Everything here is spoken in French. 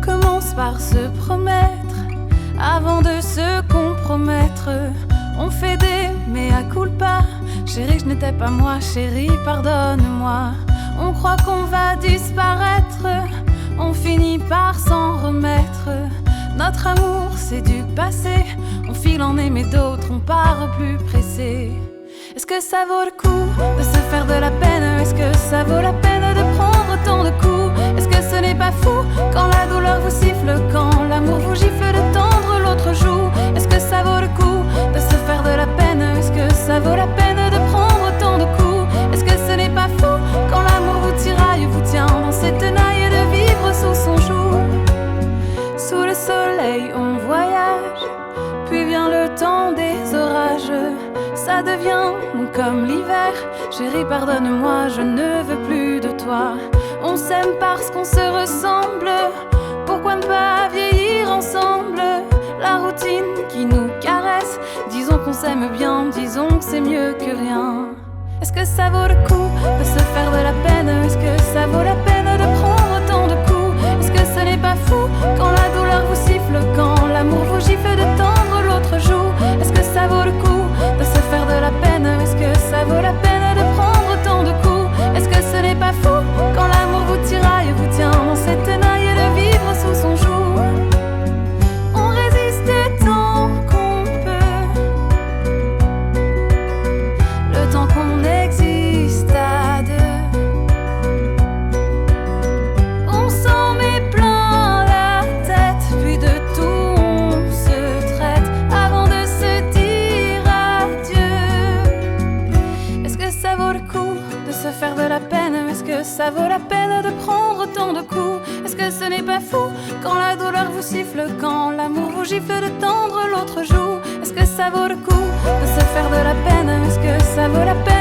commence par se promettre avant de se compromettre. On fait des mea culpa. Chérie, je n'étais pas moi, chérie, pardonne-moi. On croit qu'on va disparaître, on finit par s'en remettre. Notre amour, c'est du passé. On file en aimer d'autres, on part plus pressé. Est-ce que ça vaut le coup de se faire de la peine? Est-ce que ça vaut la peine de prendre tant de coups? Est-ce que ce n'est pas fou quand la douleur vous siffle, quand l'amour vous gifle, de tendre l'autre joue? Est-ce que ça vaut le coup de se faire de la peine? Est-ce que ça vaut la peine de prendre tant de coups? Est-ce que ce n'est pas fou quand l'amour vous tiraille, vous tient dans ses tenailles, de vivre sous son joug? Sous le soleil on voyage, puis vient le temps des orages. Ça devient long comme l'hiver. Chérie, pardonne-moi, je ne veux plus de toi. On s'aime parce qu'on se ressemble. Pourquoi ne pas vieillir ensemble? La routine qui nous caresse. Disons qu'on s'aime bien, disons que c'est mieux que rien. Est-ce que ça vaut le coup de se faire de la peine? Est-ce que ça vaut la peine de prendre tant de coups? Est-ce que ce n'est pas fou quand la douleur vous siffle, quand l'amour vous gifle, de tendre l'autre joue? Est-ce que ça vaut le coup de se faire de la peine? Est-ce que ça vaut la peine de prendre tant de coups? Est-ce que ce n'est pas fou quand l'amour vous tiraille, vous tient dans ses tenailles, et de vivre sous son joug? On résiste tant qu'on peut, le temps qu'on existe à deux. On s'en met plein la tête, puis de tout on se traite avant de se dire adieu. Est-ce que ça vaut le coup de se faire de la peine? Est-ce que ça vaut la peine de prendre tant de coups? Est-ce que ce n'est pas fou quand la douleur vous siffle, quand l'amour vous gifle, de tendre l'autre joue? Est-ce que ça vaut le coup de se faire de la peine? Est-ce que ça vaut la peine